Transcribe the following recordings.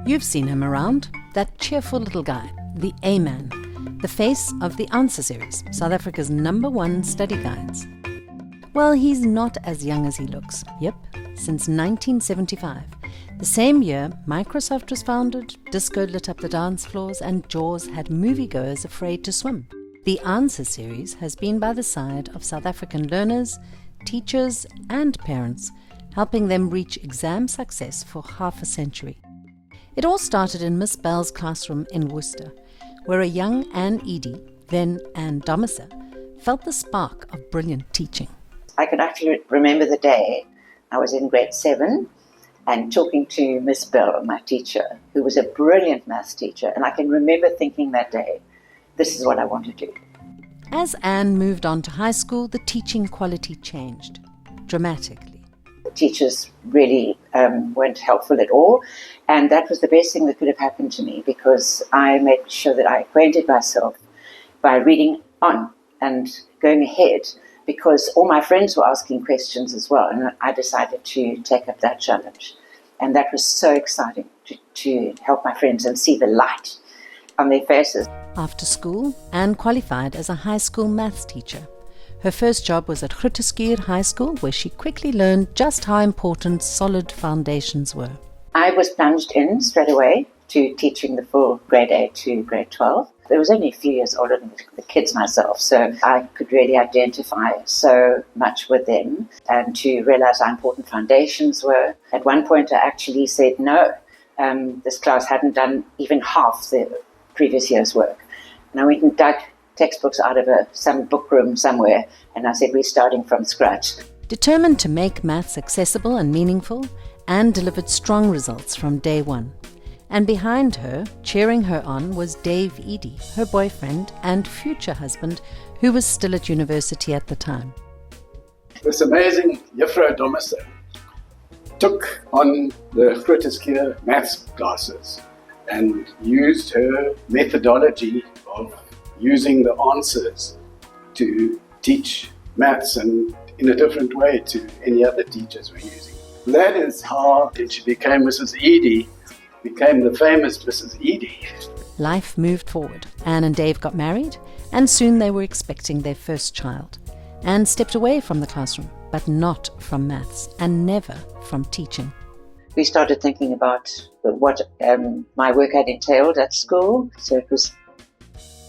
You've seen him around, that cheerful little guy, the A-Man, the face of the Answer series, South Africa's #1 study guides. Well, he's not as young as he looks. Yep, since 1975. The same year, Microsoft was founded, disco lit up the dance floors, and Jaws had moviegoers afraid to swim. The Answer series has been by the side of South African learners, teachers, and parents, helping them reach exam success for half a century. It all started in Miss Bell's classroom in Worcester, where a young Eadie, then Anne Domiser, felt the spark of brilliant teaching. I can actually remember the day I was in grade 7 and talking to Miss Bell, my teacher, who was a brilliant maths teacher, and I can remember thinking that day, this is what I want to do. As Anne moved on to high school, the teaching quality changed dramatically. The teachers really weren't helpful at all, and that was the best thing that could have happened to me, because I made sure that I acquainted myself by reading on and going ahead, because all my friends were asking questions as well, and I decided to take up that challenge. And that was so exciting to help my friends and see the light on their faces. After school, Anne qualified as a high school maths teacher. Her first job was at Grooteskier High School, where she quickly learned just how important solid foundations were. I was plunged in straight away to teaching the full grade 8 to grade 12. I was only a few years older than the kids myself, so I could really identify so much with them and to realize how important foundations were. At one point, I actually said no. This class hadn't done even half the previous year's work. And I went and dug textbooks out of some book room somewhere, and I said, we're starting from scratch. Determined to make maths accessible and meaningful, Anne delivered strong results from day one. And behind her, cheering her on, was Dave Eadie, her boyfriend and future husband, who was still at university at the time. This amazing Juffrouw Domiser took on the Grooteskier maths classes and used her methodology of using the answers to teach maths and in a different way to any other teachers were using. That is how she became Mrs. Eadie, became the famous Mrs. Eadie. Life moved forward. Anne and Dave got married, and soon they were expecting their first child. Anne stepped away from the classroom, but not from maths, and never from teaching. We started thinking about what my work had entailed at school. So it was,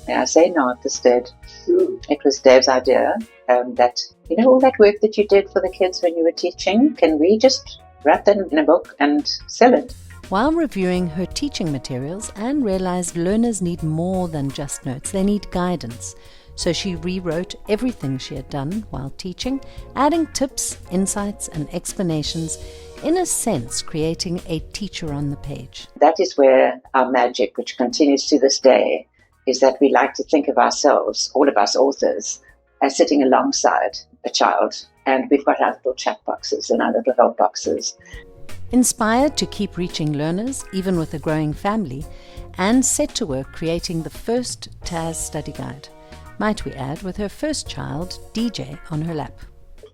may I say now at this stage, it was Dave's idea that, all that work that you did for the kids when you were teaching, can we just wrap that in a book and sell it? While reviewing her teaching materials, Anne realized learners need more than just notes. They need guidance. So she rewrote everything she had done while teaching, adding tips, insights, and explanations, in a sense creating a teacher on the page. That is where our magic, which continues to this day, is that we like to think of ourselves, all of us authors, as sitting alongside a child, and we've got our little chat boxes and our little help boxes. Inspired to keep reaching learners, even with a growing family, Anne set to work creating the first TAS study guide. Might we add, with her first child, DJ, on her lap.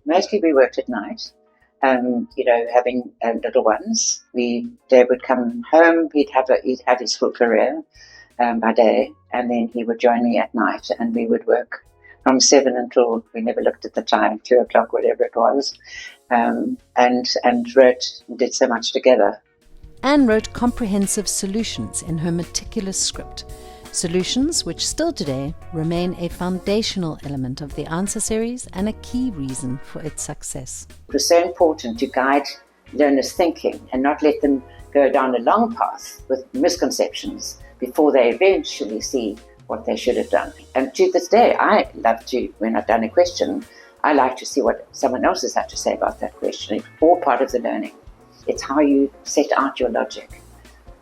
Mostly we worked at night, having little ones. Dave would come home, he'd have his full career by day, and then he would join me at night, and we would work from 7 until, we never looked at the time, 2 o'clock, whatever it was, and wrote and did so much together. Anne wrote comprehensive solutions in her meticulous script. Solutions which still today remain a foundational element of the Answer series and a key reason for its success. It was so important to guide learners' thinking and not let them go down a long path with misconceptions before they eventually see what they should have done. And to this day, I love to, when I've done a question, I like to see what someone else has had to say about that question. It's all part of the learning. It's how you set out your logic,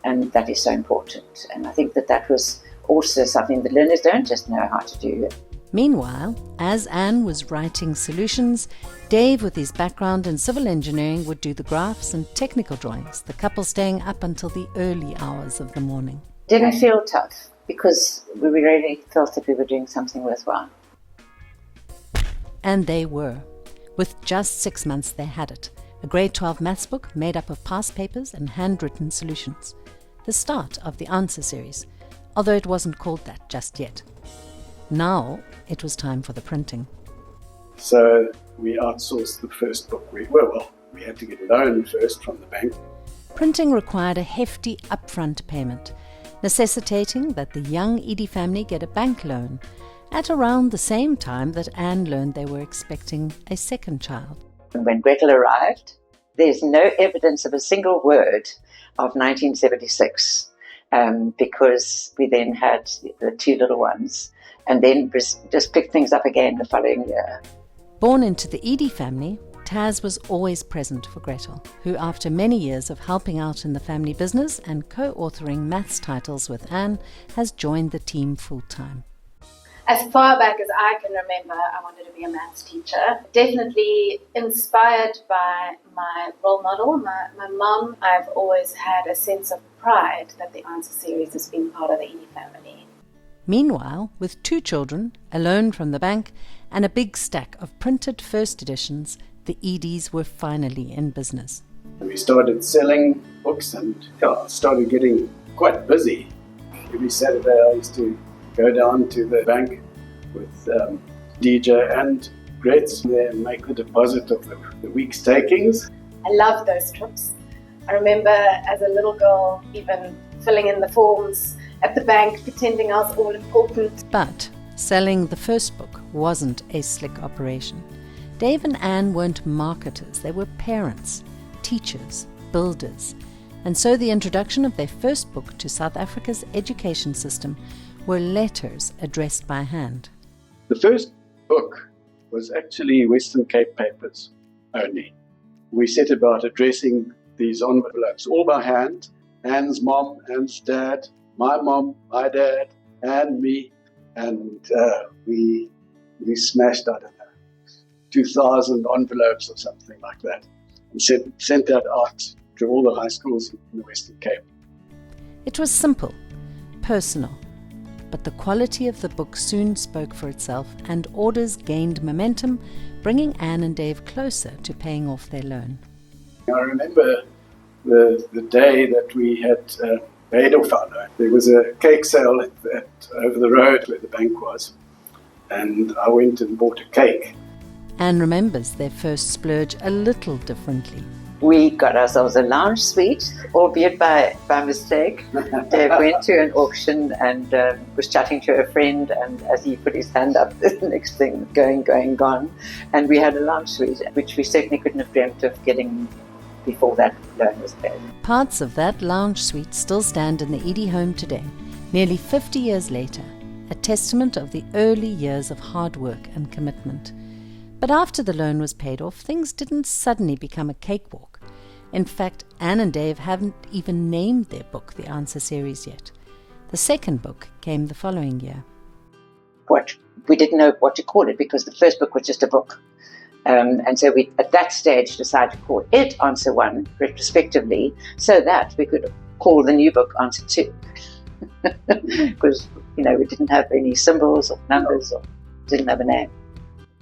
and that is so important. And I think that was also something that learners don't just know how to do. Meanwhile, as Anne was writing solutions, Dave, with his background in civil engineering, would do the graphs and technical drawings, the couple staying up until the early hours of the morning. Didn't feel tough, because we really felt that we were doing something worthwhile. And they were. With just 6 months they had it. A grade 12 maths book made up of past papers and handwritten solutions. the start of the answer series, although it wasn't called that just yet. Now it was time for the printing. So we outsourced the first book. We had to get a loan first from the bank. Printing required a hefty upfront payment, necessitating that the young Eadie family get a bank loan at around the same time that Anne learned they were expecting a second child. When Gretel arrived, there's no evidence of a single word of 1976 because we then had the two little ones and then just picked things up again the following year. Born into the Eadie family, Taz was always present for Gretel, who after many years of helping out in the family business and co-authoring maths titles with Anne, has joined the team full-time. As far back as I can remember, I wanted to be a maths teacher. Definitely inspired by my role model, my mum. I've always had a sense of pride that the answer series has been part of the Eadie family. Meanwhile, with 2 children, a loan from the bank, and a big stack of printed first editions, the Eadies were finally in business. We started selling books and started getting quite busy. Every Saturday I used to go down to the bank with DJ and Gretz there and make the deposit of the week's takings. I loved those trips. I remember as a little girl even filling in the forms at the bank, pretending I was all important. But selling the first book wasn't a slick operation. Dave and Anne weren't marketers, they were parents, teachers, builders. And so the introduction of their first book to South Africa's education system were letters addressed by hand. The first book was actually Western Cape papers only. We set about addressing these envelopes all by hand. Anne's mom, Anne's dad, my mom, my dad, and me. And we smashed, I don't know, 2,000 envelopes or something like that, and sent that out to all the high schools in the Western Cape. It was simple, personal, but the quality of the book soon spoke for itself, and orders gained momentum, bringing Anne and Dave closer to paying off their loan. I remember the day that we had paid off our loan. There was a cake sale over the road where the bank was, and I went and bought a cake. Anne remembers their first splurge a little differently. We got ourselves a lounge suite, albeit by mistake. Dave went to an auction and was chatting to a friend, and as he put his hand up, the next thing, gone. And we had a lounge suite, which we certainly couldn't have dreamt of getting before that loan was paid. Parts of that lounge suite still stand in the Eadie home today, nearly 50 years later, a testament of the early years of hard work and commitment. But after the loan was paid off, things didn't suddenly become a cakewalk. In fact, Anne and Dave haven't even named their book The Answer Series yet. The second book came the following year. We didn't know what to call it because the first book was just a book. And so we, at that stage, decided to call it Answer 1 retrospectively so that we could call the new book Answer 2. Because, we didn't have any symbols or numbers or didn't have a name.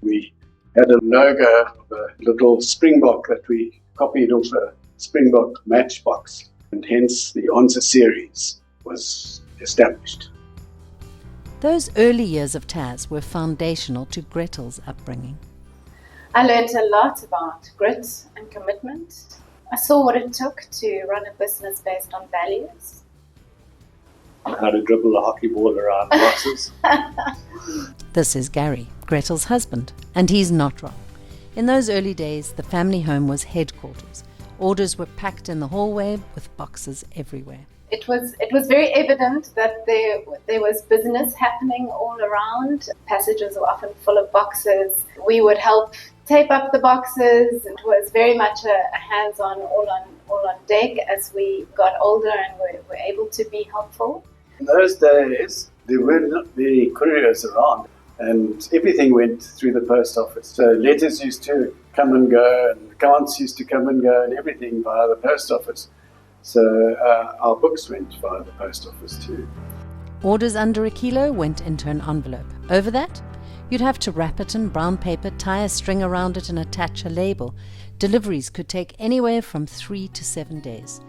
We had a logo of a little springbok that we copied off a springbok matchbox, and hence the Answer series was established. Those early years of Taz were foundational to Gretel's upbringing. I learned a lot about grit and commitment. I saw what it took to run a business based on values. How to dribble a hockey ball around boxes. This is Gary, Gretel's husband, and he's not wrong. In those early days, the family home was headquarters. Orders were packed in the hallway with boxes everywhere. It was very evident that there was business happening all around. Passages were often full of boxes. We would help tape up the boxes. It was very much a hands-on, all on deck as we got older and were able to be helpful. In those days, there were not many couriers around, and everything went through the post office. So letters used to come and go, and accounts used to come and go, and everything via the post office. So our books went via the post office too. Orders under a kilo went into an envelope. Over that, you'd have to wrap it in brown paper, tie a string around it and attach a label. Deliveries could take anywhere from 3 to 7 days.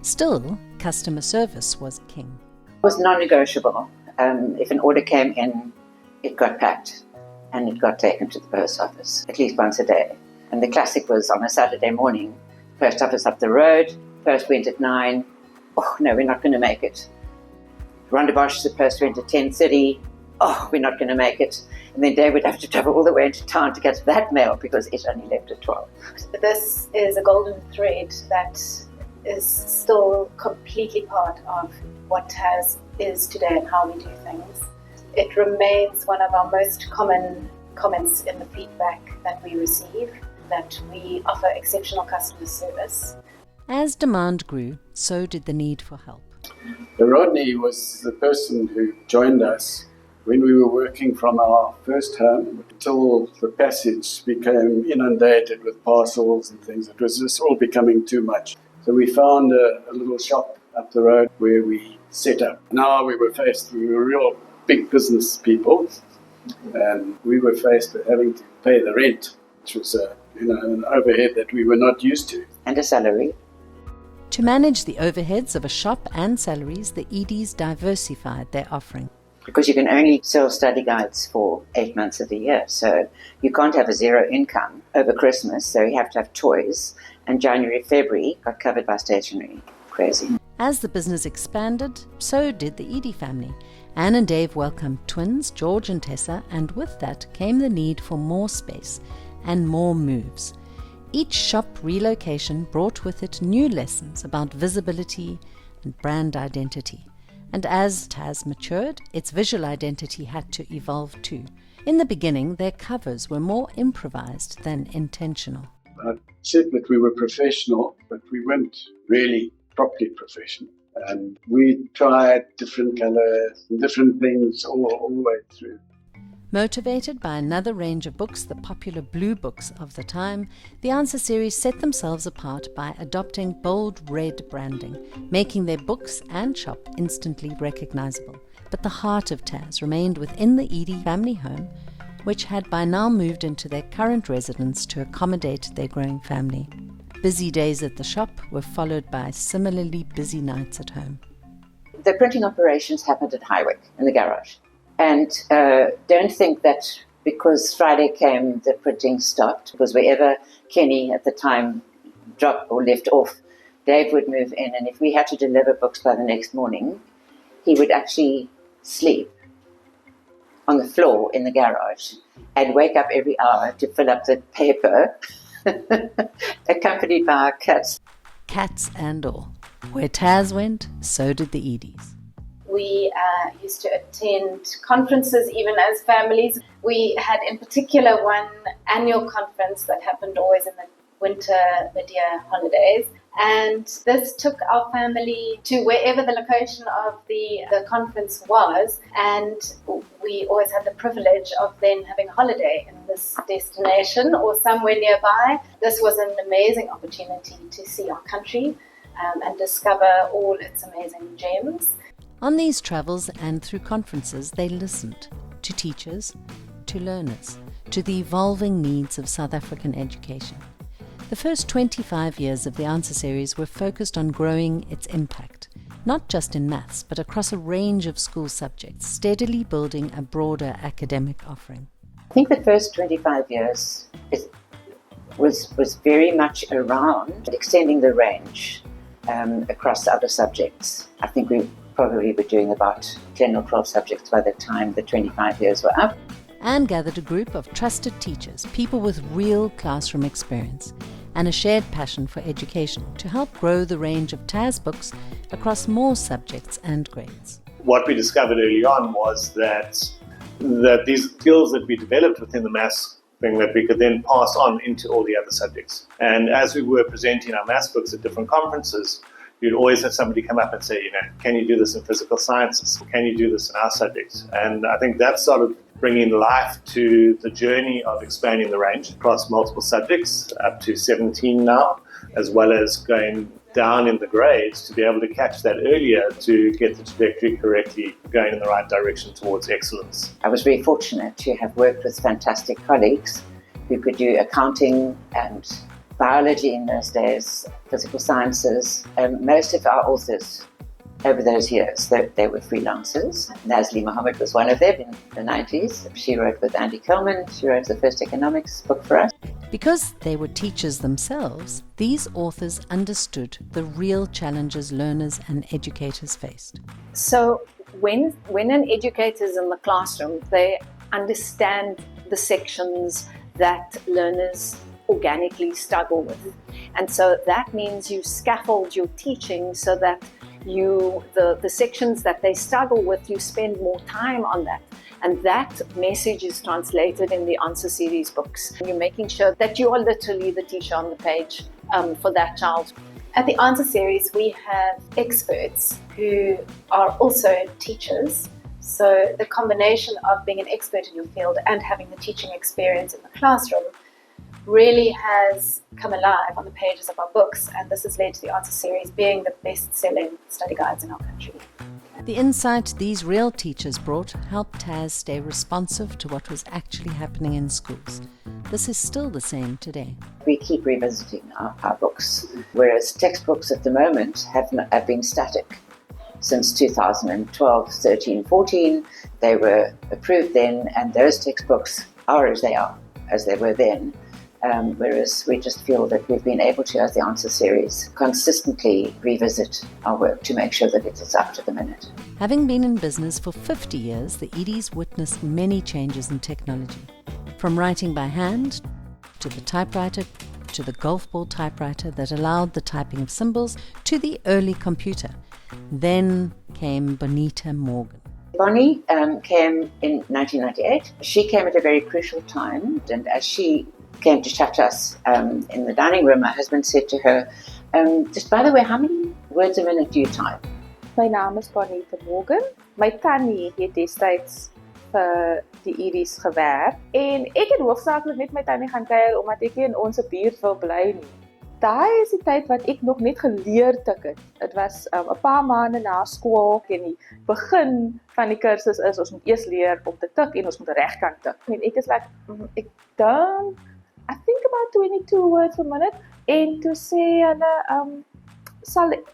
Still, customer service was king. It was non-negotiable. If an order came in, it got packed and it got taken to the post office at least once a day. And the classic was on a Saturday morning, post office up the road, post went at 9. Oh, no, we're not going to make it. Rondebosch, the post went at 10:30. Oh, we're not going to make it. And then Dave would have to travel all the way into town to get that mail because it only left at 12. This is a golden thread that is still completely part of what TAS is today and how we do things. It remains one of our most common comments in the feedback that we receive, that we offer exceptional customer service. As demand grew, so did the need for help. Rodney was the person who joined us when we were working from our first home until the passage became inundated with parcels and things. It was just all becoming too much. So we found a little shop up the road where we set up. Now we were real big business people, and we were faced with having to pay the rent, which was an overhead that we were not used to. And a salary. To manage the overheads of a shop and salaries, the Eadies diversified their offering. Because you can only sell study guides for 8 months of the year. So you can't have a zero income over Christmas, so you have to have toys. And January, February got covered by stationery. Crazy. As the business expanded, so did the Eadie family. Anne and Dave welcomed twins, George and Tessa, and with that came the need for more space and more moves. Each shop relocation brought with it new lessons about visibility and brand identity. And as TAS matured, its visual identity had to evolve too. In the beginning, their covers were more improvised than intentional. I said that we were professional, but we weren't really properly professional. And we tried different colors and different things all the way through. Motivated by another range of books, the popular blue books of the time, the Answer series set themselves apart by adopting bold red branding, making their books and shop instantly recognizable. But the heart of TAS remained within the Eadie family home, which had by now moved into their current residence to accommodate their growing family. Busy days at the shop were followed by similarly busy nights at home. The printing operations happened at Highwick in the garage. And don't think that because Friday came, the printing stopped. Because wherever Kenny at the time dropped or left off, Dave would move in. And if we had to deliver books by the next morning, he would actually sleep on the floor in the garage and wake up every hour to fill up the paper, accompanied by our cats. Cats and all. Where TAS went, so did the Eadies. We used to attend conferences even as families. We had in particular one annual conference that happened always in the winter mid-year holidays. And this took our family to wherever the location of the conference was. And we always had the privilege of then having a holiday in this destination or somewhere nearby. This was an amazing opportunity to see our country and discover all its amazing gems. On these travels and through conferences, they listened to teachers, to learners, to the evolving needs of South African education. The first 25 years of the Answer series were focused on growing its impact, not just in maths, but across a range of school subjects, steadily building a broader academic offering. I think the first 25 years was very much around extending the range across other subjects. I think we probably were doing about 10 or 12 subjects by the time the 25 years were up. Anne gathered a group of trusted teachers, people with real classroom experience, and a shared passion for education to help grow the range of TAS books across more subjects and grades. What we discovered early on was that these skills that we developed within the maths thing that we could then pass on into all the other subjects. And as we were presenting our maths books at different conferences, you'd always have somebody come up and say, can you do this in physical sciences? Can you do this in our subjects? And I think that started bringing life to the journey of expanding the range across multiple subjects, up to 17 now, as well as going down in the grades to be able to catch that earlier to get the trajectory correctly going in the right direction towards excellence. I was very fortunate to have worked with fantastic colleagues who could do accounting and biology in those days, physical sciences. Most of our authors over those years, they were freelancers. Nazli Mohammed was one of them in the 90s. She wrote with Andy Kellman. She wrote the first economics book for us. Because they were teachers themselves, these authors understood the real challenges learners and educators faced. So when an educator is in the classroom, they understand the sections that learners organically struggle with. And so that means you scaffold your teaching so that the sections that they struggle with, you spend more time on that. And that message is translated in the answer series books. You're making sure that you are literally the teacher on the page for that child. At the answer series, we have experts who are also teachers. So the combination of being an expert in your field and having the teaching experience in the classroom really has come alive on the pages of our books, and this has led to the answer series being the best-selling study guides in our country. The insight these real teachers brought helped Taz stay responsive to what was actually happening in schools. This is still the same today. We keep revisiting our books, whereas textbooks at the moment have been static. Since 2012, 13, 14, they were approved then, and those textbooks are as they were then. Whereas we just feel that we've been able to, as the answer series, consistently revisit our work to make sure that it is up to the minute. Having been in business for 50 years, the Eadies witnessed many changes in technology. From writing by hand, to the typewriter, to the golf ball typewriter that allowed the typing of symbols, to the early computer. Then came Bonita Morgan. Bonnie came in 1998. She came at a very crucial time, and as she came to chat to us in the dining room, my husband said to her, just by the way, how many words a minute do you type? My naam is Bonita Morgan. My tannie het destyds vir die Eadies gewerk en ek het hoofsaaklik net my tannie gaan kuier omdat ek nie in ons buurt wil bly nie. Daai is die tyd wat ek nog net geleer tik het. Dit was 'n paar maande na skool en die begin van die kursus is ons moet eers leer om te tik en ons moet regkant tik. En ek is like ek dink I think about 22 words per minute en toe sê hulle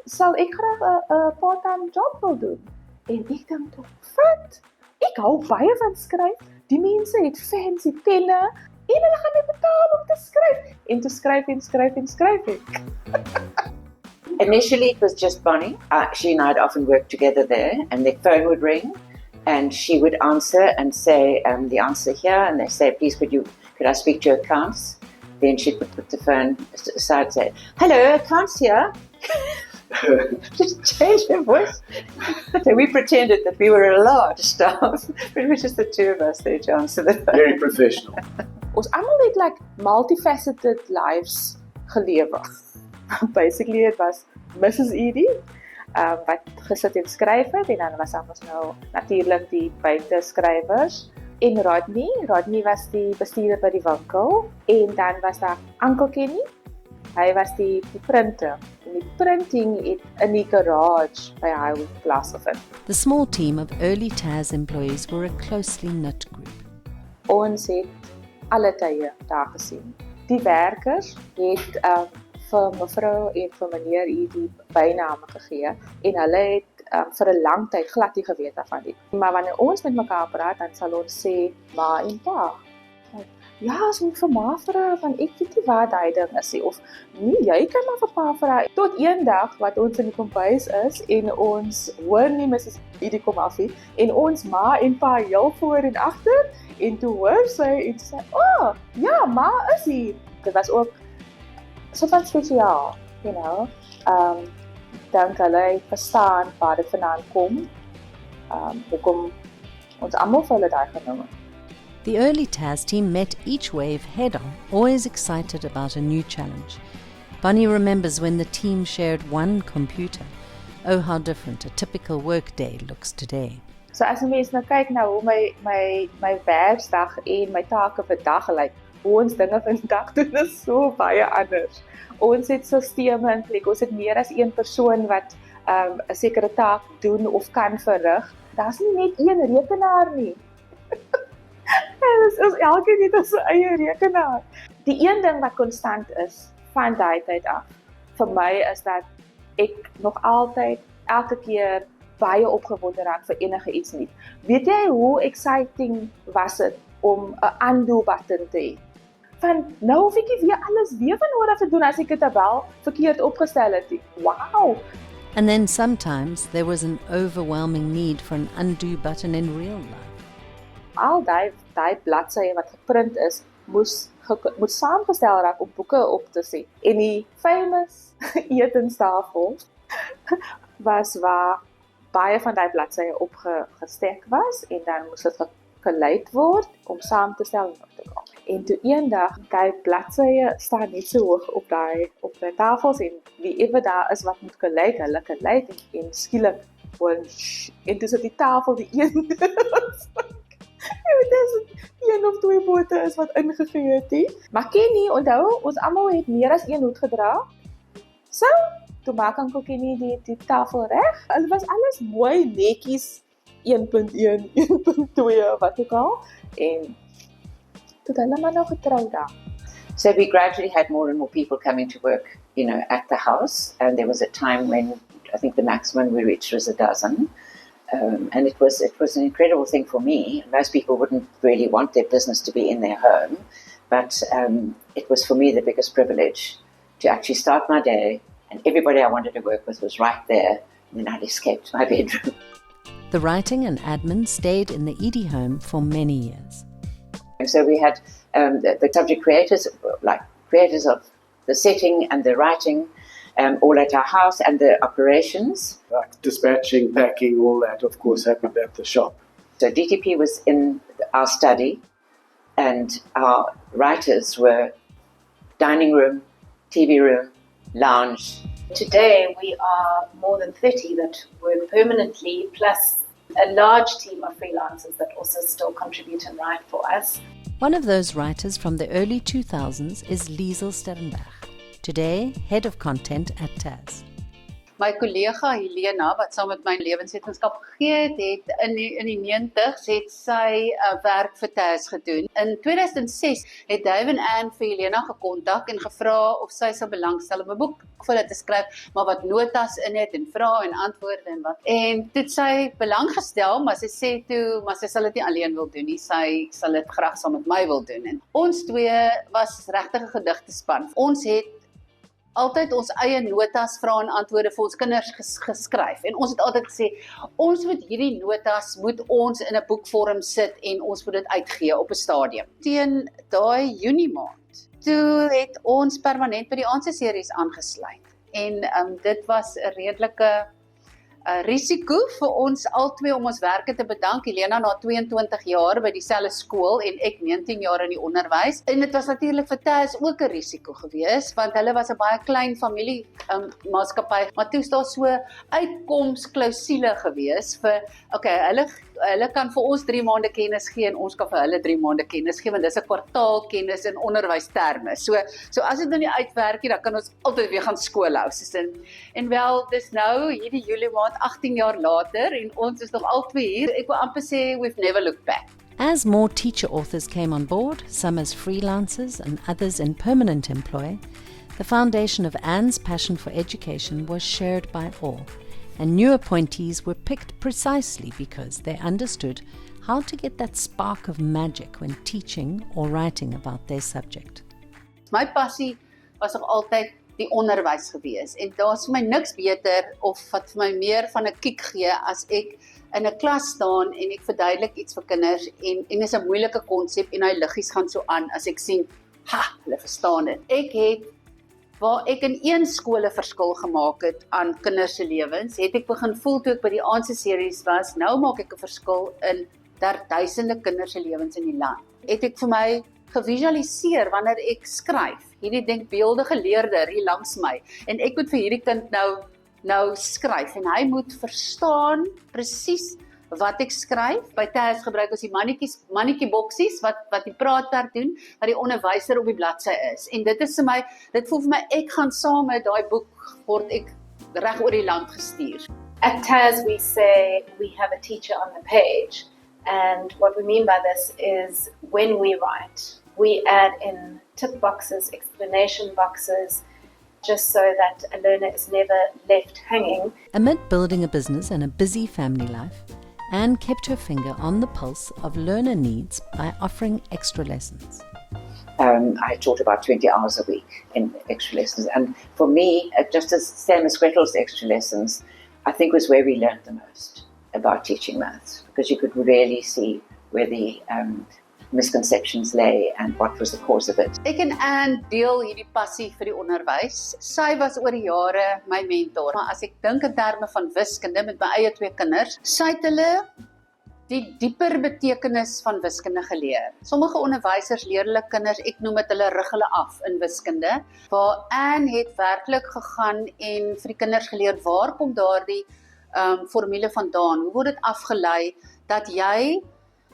sal ek graag 'n part-time job wil doen. En ek dink toe, wat? Ek hou baie van skryf. Die mense het fancy penne en hulle gaan my betaal om te skryf. En toe skryf ek. Initially, it was just Bonnie. She and I had often worked together there, and the phone would ring, and she would answer and say the answer here, and they say, please, could I speak to your accounts? Then she would put the phone aside and say, hello, accounts here. Just change her voice. So we pretended that we were a large staff, but it was just the two of us there to answer the phone. Very professional. Ons almal het like multifaceted lives gelewe. Basically, it was Mrs. Eadie, wat gesit en skryf het, en dan was ons nou natuurlik die buiteskrywers. En Rodney was die bestuurder by die winkel, en dan was daar Uncle Kenny, hy was die printer. En die printing het in die garage by hy plaasgevind. The small team of early Taz employees were a closely knit group. Ons het alle tye daar gesien. Die werkers het vir mevrou en vir meneer Eadie byname gegee en hulle het vir 'n lang tyd glad nie geweet daarvan nie. Maar wanneer ons met mekaar praat, dan sal ons sê ma en pa. Ja, as moet vir ma vra, want ek weet nie waar daai ding is nie, of nee, jy kan maar vir pa vra. Tot een dag wat ons in die kombuis is en ons hoor nie Mrs. Eadie kom af nie, en ons ma en pa heel voor en agter, en toe hoor sy en sê, oh, ja, ma is hier. Dit was ook so van spesiaal, you know. Dink hulle verstaan waar dit vandaan kom, hoekom ons almal vir hulle daai genoem het. The early Taz team met each wave head-on, always excited about a new challenge. Bonnie remembers when the team shared one computer. Oh, how different a typical workday looks today. So as 'n mens nou kyk na hoe my werksdag en my take vir dag lyk, hoe ons dinge vandag doen is so baie anders. Ons het sisteme in plek, ons het meer as een persoon wat 'n sekere taak doen of kan verrig. Daar's nie net een rekenaar nie. Ons elkeen het ons eie rekenaar. Die een ding wat konstant is van daai tyd af. Vir my is dat ek nog altyd, elke keer baie opgewonde raak vir enige iets nie. Weet jy hoe exciting was dit om 'n undo button te hê? Van nou hoef ek nie weer alles weer van nodig te doen as ek dit wel verkeerd opgestel het. Wow! And then sometimes there was an overwhelming need for an undo button in real life. Al daai bladsye wat geprint is, moes saamgestel raak om boeke op te sit. En die famous etenstafel was waar baie van daai bladsye opgestek was en dan moes dit geleid word om saam te stel en op te kom. En toe eendag, daai bladsye staan net so hoog op daai tafels en wie ewe daar is wat moet geleid, hulle geleid en skielik en dis op die tafel die een dit is 1 of 2 bote is wat ingegee het. Maar ken nie, onthou, ons almal het meer as 1 hoed gedra. So, toe maak Uncle Kenny die tafel reg. Dit was alles mooi netjies 1.1, 1.2 wat ook al. En toe hulle maar nog getrou daar. So we gradually had more and more people coming to work, at the house. And there was a time when I think the maximum we reached was 12. And it was an incredible thing for me. Most people wouldn't really want their business to be in their home, but it was for me the biggest privilege to actually start my day, and everybody I wanted to work with was right there, and then I'd escaped my bedroom. The writing and admin stayed in the Eadie home for many years. And so we had the subject creators, like creators of the setting and the writing, all at our house, and the operations. Like dispatching, packing, all that, of course, happened at the shop. So DTP was in our study, and our writers were dining room, TV room, lounge. Today we are more than 30 that work permanently, plus a large team of freelancers that also still contribute and write for us. One of those writers from the early 2000s is Liesel Sterrenberg, today head of content at TAS. My collega Helena, wat saam met my lewenswetenskap gegee het in die 90's het sy werk vir TAS gedoen. In 2006 het Dave en Anne vir Helena gekontak en gevra of sy sou belangstel om 'n boek vir hulle te skryf, maar wat notas in het en vrae en antwoorde en wat. En toe het sy belang gestel, maar sy sê toe, maar sy sal dit nie alleen wil doen nie, sy sal dit graag saam met my wil doen. En ons twee was regtig 'n gedigtespan. Ons het altyd ons eie notas, vrae en antwoorde vir ons kinders geskryf. En ons het altyd gesê, ons moet hierdie notas moet ons in 'n boekvorm sit en ons moet dit uitgee op 'n stadium. Teen daai Junie maand, toe het ons permanent by die aanseseries aangesluit. En dit was 'n redelike risiko vir ons albei om ons werke te bedank. Helena na 22 jaar by dieselfde skool en ek 19 jaar in die onderwys. En dit was natuurlik vir TAS ook 'n risiko geweest, want hulle was 'n baie klein familie maatskappy, maar toe is daar so uitkomsklausule geweest vir hulle kan vir ons 3 maande kennis gee en ons kan vir hulle 3 maande kennis gee, want dis 'n kwartaal kennis in onderwysterme. So as dit nou nie uitwerk nie, dan kan ons altyd weer gaan skool hou. En wel, dis nou hierdie Julie maand 18 jaar later en ons is nog albei hier. Ek wil amper sê we've never looked back. As more teacher authors came on board, some as freelancers and others in permanent employ, the foundation of Anne's passion for education was shared by all, and new appointees were picked precisely because they understood how to get that spark of magic when teaching or writing about their subject. My passie was nog altyd die onderwys gewees en daar's vir my niks beter of wat vir my meer van 'n kick gee as ek in 'n klas staan en ek verduidelik iets vir kinders en is 'n moeilike konsep en hy liggies gaan so aan as ek sien, hulle verstaan dit. Ek het waar ek in een skool 'n verskil gemaak het aan kinders se lewens, het ek begin voel toe ek by die aanseseries was, nou maak ek 'n verskil in duisende kinders se lewens in die land. Het ek vir my gevisualiseer wanneer ek skryf, hierdie denkbeeldige leerder hier langs my, en ek moet vir hierdie kind nou skryf, en hy moet verstaan presies wat ek skryf. By TAS gebruik ons die mannetjieboksies wat die praatwerk doen, wat die onderwyser op die bladsy is. En dit voel vir my, ek gaan saam met daai boek word ek reg oor die land gestuur. At TAS we say we have a teacher on the page, and what we mean by this is when we write, we add in tip boxes, explanation boxes, just so that a learner is never left hanging. Amid building a business and a busy family life, Anne kept her finger on the pulse of learner needs by offering extra lessons. I taught about 20 hours a week in extra lessons. And for me, just as same as Gretel's extra lessons, I think was where we learned the most about teaching maths, because you could really see where the misconceptions lay and what was the cause of it. Ek en Anne deel hierdie passie vir die onderwys. Sy was oor die jare my mentor. Maar as ek dink in terme van wiskunde met my eie 2 kinders, sy het hulle die dieper betekenis van wiskunde geleer. Sommige onderwysers leer hulle kinders, ek noem dit hulle rig hulle af in wiskunde, waar Anne het werklik gegaan en vir die kinders geleer, waar kom daardie formule vandaan, hoe word dit afgelei, dat jy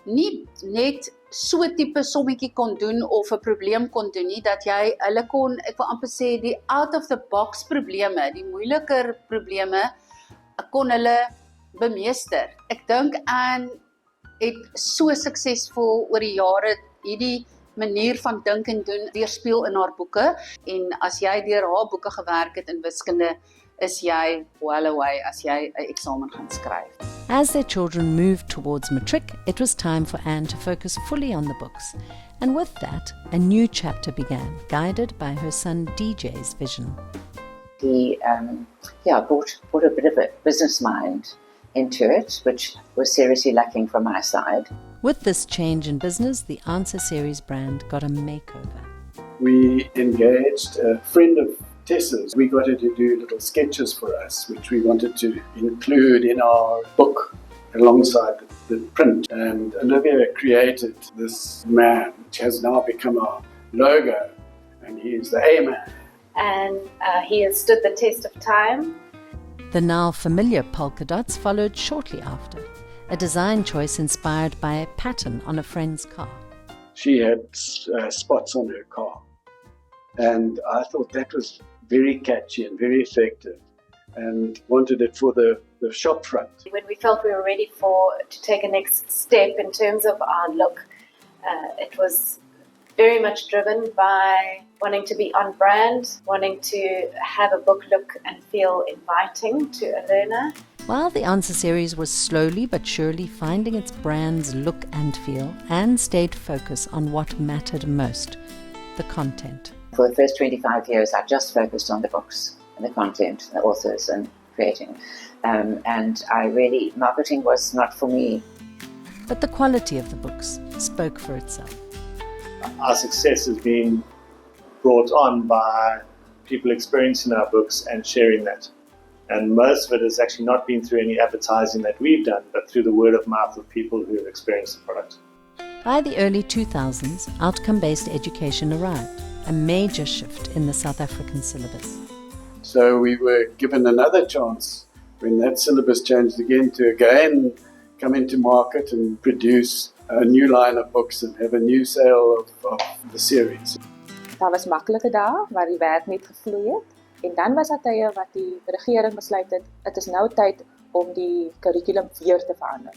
nie net so tipe sommetjie kon doen of 'n probleem kon doen nie, dat jy hulle kon, ek wil amper sê, die out of the box probleme, die moeiliker probleme, kon hulle bemeester. Ek dink Anne het so suksesvol oor die jare hierdie manier van dink en doen weerspieël in haar boeke, en as jy deur haar boeke gewerk het in wiskunde, is jy well away as jy 'n eksamen gaan skryf. As their children moved towards matric, it was time for Anne to focus fully on the books. And with that, a new chapter began, guided by her son DJ's vision. He brought a bit of a business mind into it, which was seriously lacking from my side. With this change in business, the Answer Series brand got a makeover. We engaged a friend of Tessa's. We got her to do little sketches for us, which we wanted to include in our book alongside the print. And Olivia created this man, which has now become our logo, and he is the A-man. And he has stood the test of time. The now familiar polka dots followed shortly after, a design choice inspired by a pattern on a friend's car. She had spots on her car, and I thought that was very catchy and very effective, and wanted it for the shop front. When we felt we were ready to take a next step in terms of our look, it was very much driven by wanting to be on brand, wanting to have a book look and feel inviting to a learner. While the Answer Series was slowly but surely finding its brand's look and feel, Anne stayed focused on what mattered most, the content. For the first 25 years, I just focused on the books and the content, the authors and creating. And marketing was not for me. But the quality of the books spoke for itself. Our success has been brought on by people experiencing our books and sharing that. And most of it has actually not been through any advertising that we've done, but through the word of mouth of people who have experienced the product. By the early 2000s, outcome-based education arrived, a major shift in the South African syllabus. So we were given another chance when that syllabus changed again to again come into market and produce a new line of books and have a new sale of the series. Daar was maklike dae waar die werk net gevloei het, en dan was daar tye wat die regering besluit het, dit is nou tyd om die kurrikulum weer te verander.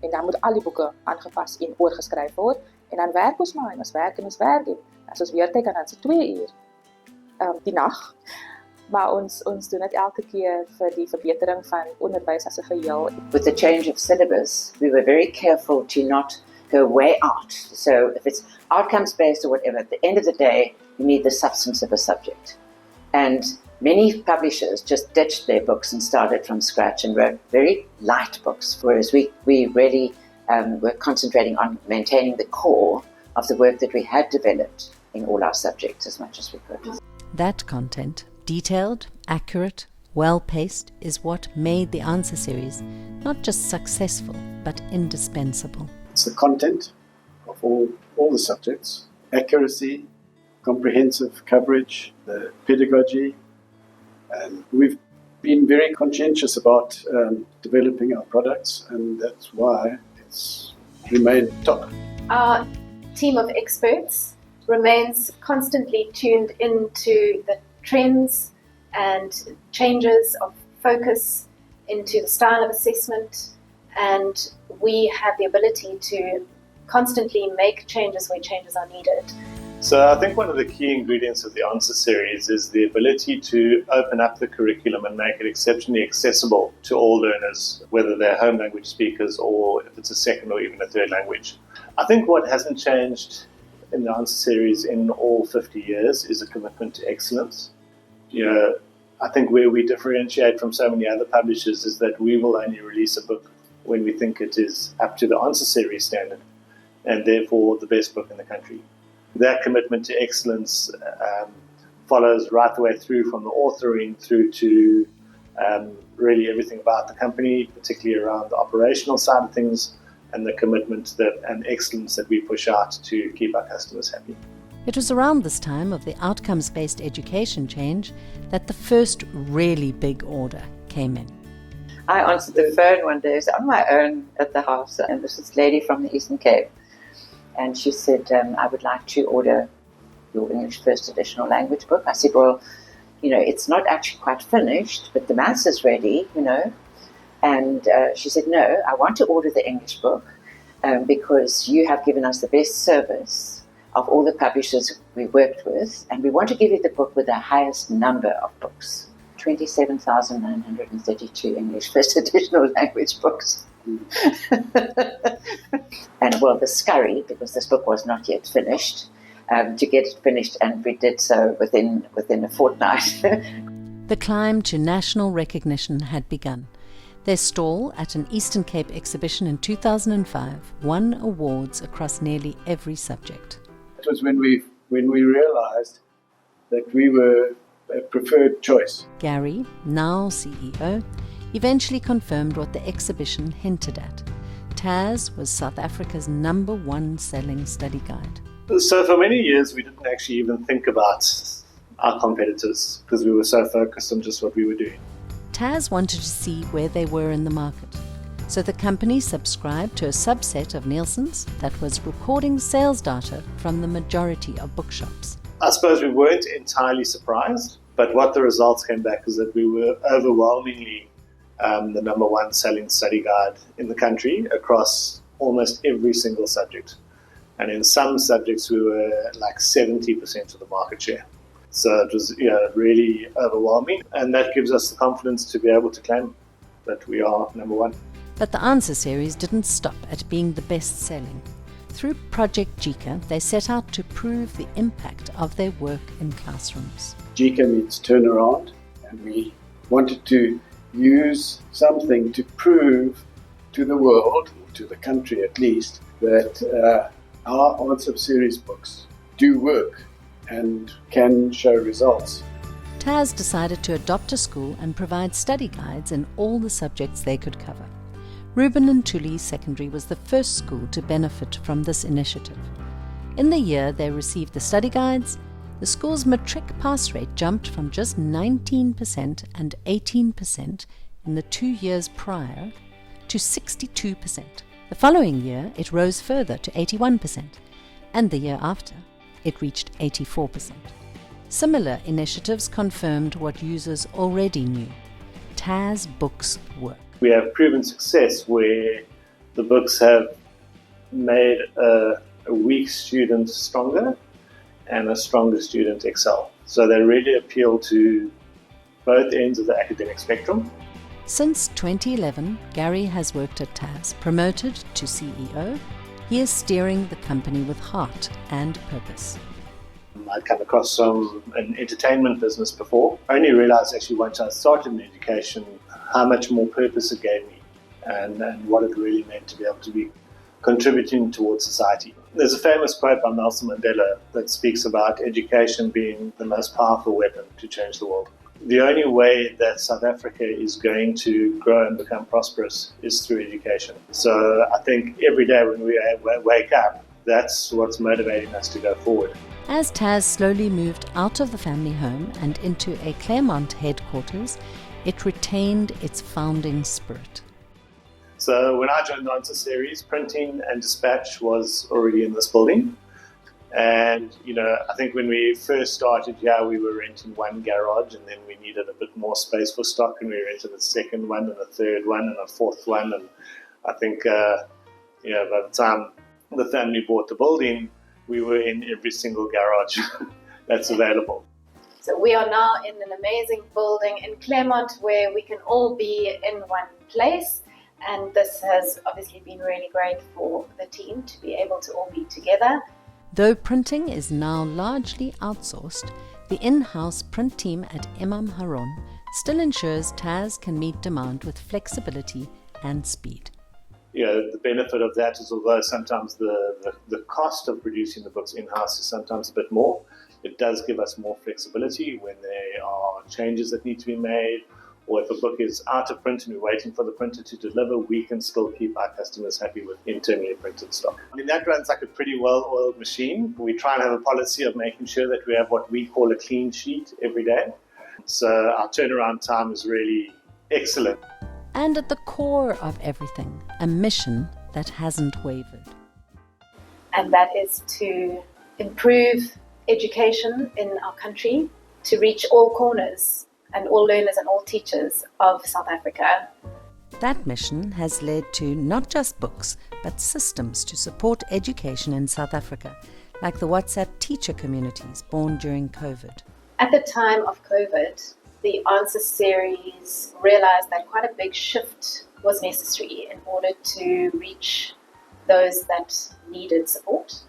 En dan moet al die boeke aangepas en oorgeskryf word, en dan werk ons maar, en ons werk, en as ons weer kyk, dan is dit 2 uur die nag. Maar ons doen dit elke keer vir die verbetering van onderwys as 'n geheel. With the change of syllabus, we were very careful to not go way out. So if it's outcomes-based or whatever, at the end of the day, you need the substance of a subject. And many publishers just ditched their books and started from scratch and wrote very light books, whereas we really were concentrating on maintaining the core of the work that we had developed in all our subjects as much as we could. That content, detailed, accurate, well-paced, is what made the Answer Series not just successful, but indispensable. It's the content of all the subjects, accuracy, comprehensive coverage, the pedagogy, and we've been very conscientious about developing our products, and that's why it's remained top. Our team of experts remains constantly tuned into the trends and changes of focus, into the style of assessment, and we have the ability to constantly make changes where changes are needed. So I think one of the key ingredients of the Answer series is the ability to open up the curriculum and make it exceptionally accessible to all learners, whether they're home language speakers or if it's a second or even a third language. I think what hasn't changed in the Answer series in all 50 years is a commitment to excellence. I think where we differentiate from so many other publishers is that we will only release a book when we think it is up to the Answer series standard and therefore the best book in the country. That commitment to excellence follows right the way through from the authoring through to really everything about the company, particularly around the operational side of things and the commitment and excellence that we push out to keep our customers happy. It was around this time of the outcomes-based education change that the first really big order came in. I answered the phone one day, I was on my own at the house, and this was a lady from the Eastern Cape. And she said, I would like to order your English first editional language book. I said, well, it's not actually quite finished, but the maths is ready, And she said, no, I want to order the English book because you have given us the best service of all the publishers we worked with, and we want to give you the book with the highest number of books, 27,932 English first editional language books. And well, the scurry, because this book was not yet finished, to get it finished, and we did so within a fortnight. The climb to national recognition had begun. Their stall at an Eastern Cape exhibition in 2005 won awards across nearly every subject. It was when we realized that we were a preferred choice. Gary, now CEO, eventually confirmed what the exhibition hinted at. TAS was South Africa's #1 selling study guide. So for many years, we didn't actually even think about our competitors because we were so focused on just what we were doing. TAS wanted to see where they were in the market. So the company subscribed to a subset of Nielsen's that was recording sales data from the majority of bookshops. I suppose we weren't entirely surprised, but what the results came back is that we were overwhelmingly the #1 selling study guide in the country across almost every single subject. And in some subjects, we were like 70% of the market share. So it was really overwhelming. And that gives us the confidence to be able to claim that we are #1. But the Answer series didn't stop at being the best-selling. Through Project Jica, they set out to prove the impact of their work in classrooms. Jica means turnaround, and we wanted to use something to prove to the world, or to the country at least, that our Answer series books do work and can show results. TAS decided to adopt a school and provide study guides in all the subjects they could cover. Reuben and Tuli Secondary was the first school to benefit from this initiative. In the year they received the study guides, the school's matric pass rate jumped from just 19% and 18% in the 2 years prior to 62%. The following year it rose further to 81%, and the year after it reached 84%. Similar initiatives confirmed what users already knew. TAS books work. We have proven success where the books have made a weak student stronger and a stronger student excel. So they really appeal to both ends of the academic spectrum. Since 2011, Gary has worked at TAS. Promoted to CEO, he is steering the company with heart and purpose. I'd come across from an entertainment business before. I only realized actually once I started in education how much more purpose it gave me and what it really meant to be able to be contributing towards society. There's a famous quote by Nelson Mandela that speaks about education being the most powerful weapon to change the world. The only way that South Africa is going to grow and become prosperous is through education. So I think every day when we wake up, that's what's motivating us to go forward. As TAS slowly moved out of the family home and into a Claremont headquarters, it retained its founding spirit. So when I joined the Answer series, printing and dispatch was already in this building. And, I think when we first started here, we were renting one garage, and then we needed a bit more space for stock, and we rented a second one and a third one and a fourth one. And I think, by the time the family bought the building, we were in every single garage that's available. So we are now in an amazing building in Claremont where we can all be in one place. And this has obviously been really great for the team to be able to all be together. Though printing is now largely outsourced, the in-house print team at Imam Haron still ensures TAS can meet demand with flexibility and speed. The benefit of that is, although sometimes the cost of producing the books in-house is sometimes a bit more, it does give us more flexibility when there are changes that need to be made, or if a book is out of print and we're waiting for the printer to deliver, we can still keep our customers happy with internally printed stock. I mean, that runs like a pretty well-oiled machine. We try and have a policy of making sure that we have what we call a clean sheet every day. So our turnaround time is really excellent. And at the core of everything, a mission that hasn't wavered. And that is to improve education in our country, to reach all corners and all learners and all teachers of South Africa. That mission has led to not just books, but systems to support education in South Africa, like the WhatsApp teacher communities born during COVID. At the time of COVID, the Answer series realized that quite a big shift was necessary in order to reach those that needed support.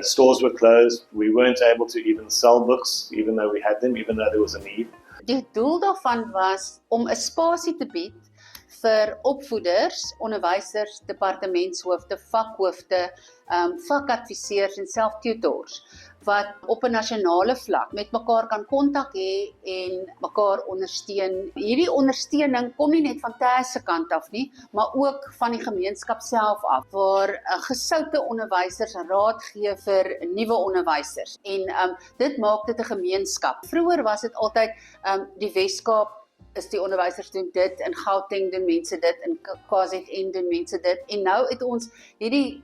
Stores were closed. We weren't able to even sell books, even though we had them, even though there was a need. Die doel daarvan was om 'n spasie te bied vir opvoeders, onderwysers, departementshoofde, vakhoofde, vakadviseurs en self tutors wat op 'n nasionale vlak met mekaar kan kontak hê en mekaar ondersteun. Hierdie ondersteuning kom nie net van TAS se kant af nie, maar ook van die gemeenskap self af, waar gesoute onderwysers raad gee vir nuwe onderwysers. En dit maak dit 'n gemeenskap. Vroeger was dit altyd die Weskaap is die onderwysers doen dit, in Gauteng doen mense dit, in KZN doen mense dit. En nou het ons hierdie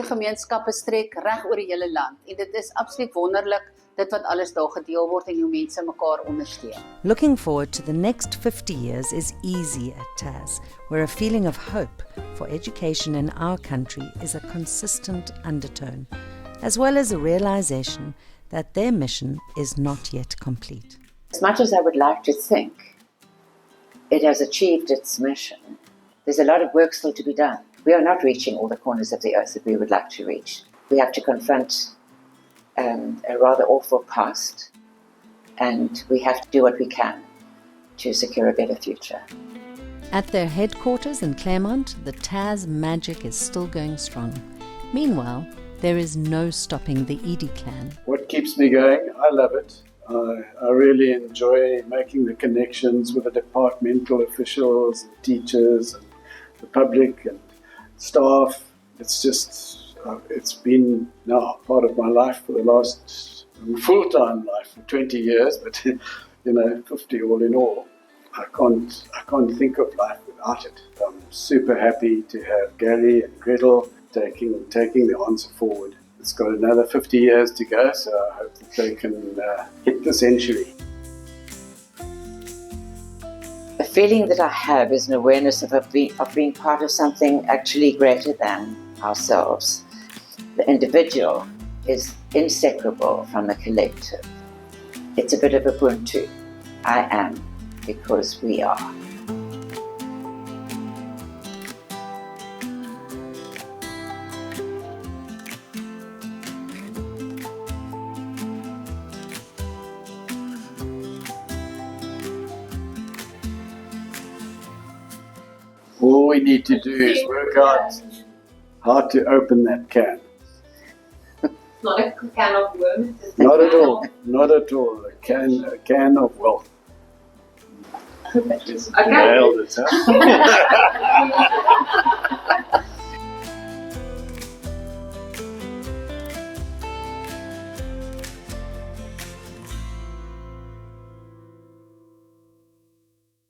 gemeenskappe strek reg oor die hele land. En dit is absoluut wonderlik dit wat alles daar gedeel word en hoe mense mekaar ondersteun. Looking forward to the next 50 years is easy at TAS, where a feeling of hope for education in our country is a consistent undertone, as well as a realization that their mission is not yet complete. As much as I would like to think it has achieved its mission, there's a lot of work still to be done. We are not reaching all the corners of the earth that we would like to reach. We have to confront a rather awful past, and we have to do what we can to secure a better future. At their headquarters in Claremont, the TAS magic is still going strong. Meanwhile, there is no stopping the Eadie clan. What keeps me going? I love it. I really enjoy making the connections with the departmental officials, and teachers, and the public and staff. It's just, it's been now part of my life for the last full-time life for 20 years, but 50 all in all. I can't think of life without it. I'm super happy to have Gary and Gretel taking the answer forward. It's got another 50 years to go, so I hope that they can hit the century. The feeling that I have is an awareness of being part of something actually greater than ourselves. The individual is inseparable from the collective. It's a bit of a Ubuntu. I am because we are. All we need to do is work out how to open that can. Not a can of worms. Not at all. Not at all. A can of wealth. Nailed it, huh?